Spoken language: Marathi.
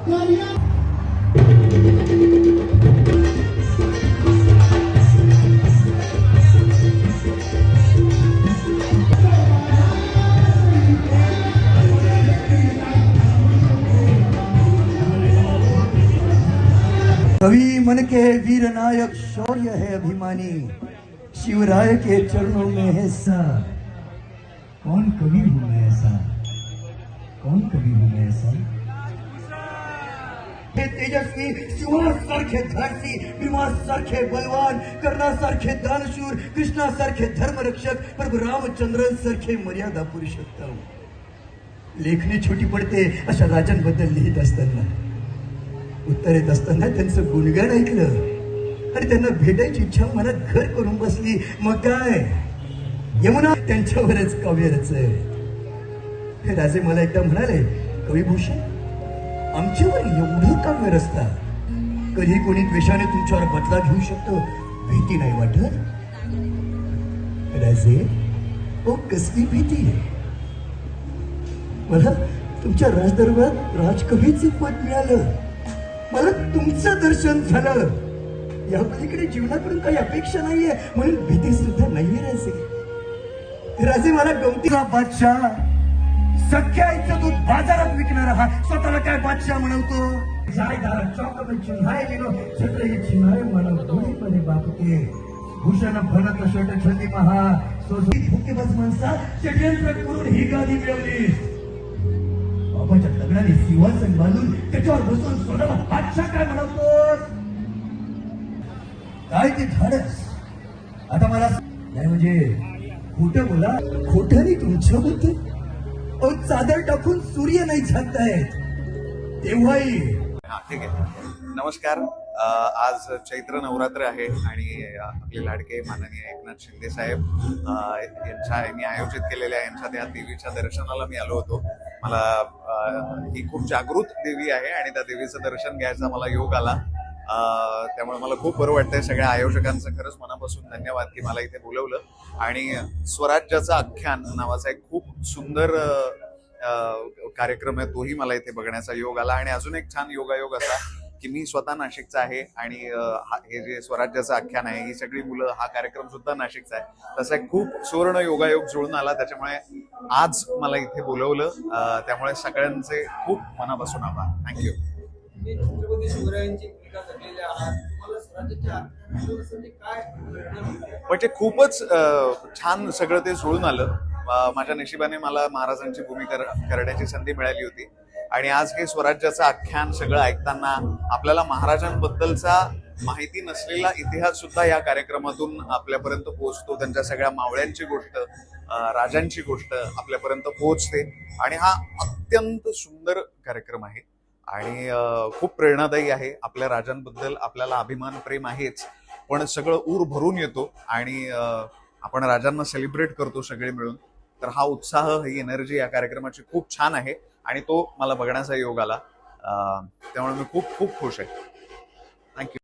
कवि मन के वीर नायक शौर्य है अभिमानी, शिवराय के चरणों में है सा। कौन कवि हूं मैं ऐसा, कौन कवि हूं मैं ऐसा। हे तेजस्वी शिवासारखे धाडसी, भीमासारखे बलवान, कर्णासारखे दानशूर, कृष्णासारखे धर्मरक्षक, प्रभू रामचंद्रांसारखे मर्यादा पुरुषोत्तम। लेखणी छोटी पडते अशा राजांबद्दल लिहित असताना, उत्तर येत असताना त्यांचं गुणगान ऐकलं आणि त्यांना भेटायची इच्छा मनात घर करून बसली। मग काय, यमुना त्यांच्यावरच काव्य रचय। हे राजे मला एकदा म्हणाले, कविभूषण आमच्यावर एवढं काव्य रचता, कधी कोणी द्वेषाने तुमच्यावर बदला घेऊ शकतो, भीती नाही वाटत? राजे ओ कसली भीती आहे? मला तुमच्या राजदरबारात राजकवीचे पद मिळालं, मला तुमचं दर्शन झालं। या पलीकडे जीवनाकडून काही अपेक्षा नाहीये, म्हणून भीती सुद्धा नाहीये राजे। राजे मला गमतीचा बादशाह, सख्या आईचं दूध बाजारात विकणारा हा स्वतःला काय बादशाह म्हणवतो? जायदार चौक में चिन्हाय गेलो, छत्र ही चिन्हाय मानव दोन्ही पणे बापके। भूषण भरत शर्ट छंदी महा, सोसोई भुकेबाज माणसा षड्यंत्र करून ही गादी मिळवली। बाबाच्या लग्नाने सिंहासन बांधून त्याच्यावर बसून स्वतःला बादशाह काय म्हणतोस? काय ते धाडस? आता मला नाही म्हणजे खोटं बोला, खोटं नाही तुमच्याबद्दल। अहो चादर टाकून सूर्य नाही झाकतायत तेव्हाही। ठीक आहे, नमस्कार। आज चैत्र नवरात्र आहे आणि आपले लाडके माननीय एकनाथ शिंदे साहेब यांनी आयोजित केलेल्या यांच्या त्या देवीच्या दर्शनाला मी आलो होतो। मला ही खूप जागृत देवी आहे आणि त्या देवीचं दर्शन घ्यायचा मला योग आला। त्यामुळे मला खूप बरं वाटतंय। सगळ्या आयोजकांचं खरंच मनापासून धन्यवाद की मला इथे बोलवलं। आणि स्वराज्याचं आख्यान नावाचा एक खूप सुंदर कार्यक्रम आहे, तोही मला इथे बघण्याचा योग आला। आणि अजून एक छान योगायोग असा की मी स्वतः नाशिकचा आहे आणि हे जे स्वराज्याचं आख्यान आहे, ही सगळी मुलं, हा कार्यक्रम सुद्धा नाशिकचा आहे। तसा एक खूप सुवर्ण योगायोग जुळून आला, त्याच्यामुळे आज मला इथे बोलवलं। त्यामुळे सगळ्यांचे खूप मनापासून आभार। थँक्यू। छत्रपती शिवरायांची टीका झालेल्या आहात, तुम्हाला स्वराज्याच्या म्हणजे खूपच छान सगळं ते जुळून आलं। माझ्या नशिबाने मला महाराजांची भूमिका करण्याची संधी मिळाली होती आणि आज हे स्वराज्याचं आख्यान सगळं ऐकताना आपल्याला महाराजांबद्दलचा माहिती नसलेला इतिहास सुद्धा या कार्यक्रमातून आपल्यापर्यंत पोहोचतो। त्यांच्या सगळ्या मावळ्यांची गोष्ट, राजांची गोष्ट आपल्यापर्यंत पोहोचते आणि हा अत्यंत सुंदर कार्यक्रम आहे आणि खूप प्रेरणादायी आहे। आपल्या राजांबद्दल आपल्याला अभिमान, प्रेम आहेच, पण सगळं ऊर भरून येतो आणि आपण राजांना सेलिब्रेट करतो सगळे मिळून। तर हा उत्साह, ही एनर्जी या कार्यक्रमाची खूप छान आहे आणि तो मला बघण्याचा योग आला। त्यामुळे मी खूप खूप खुश आहे। थँक्यू।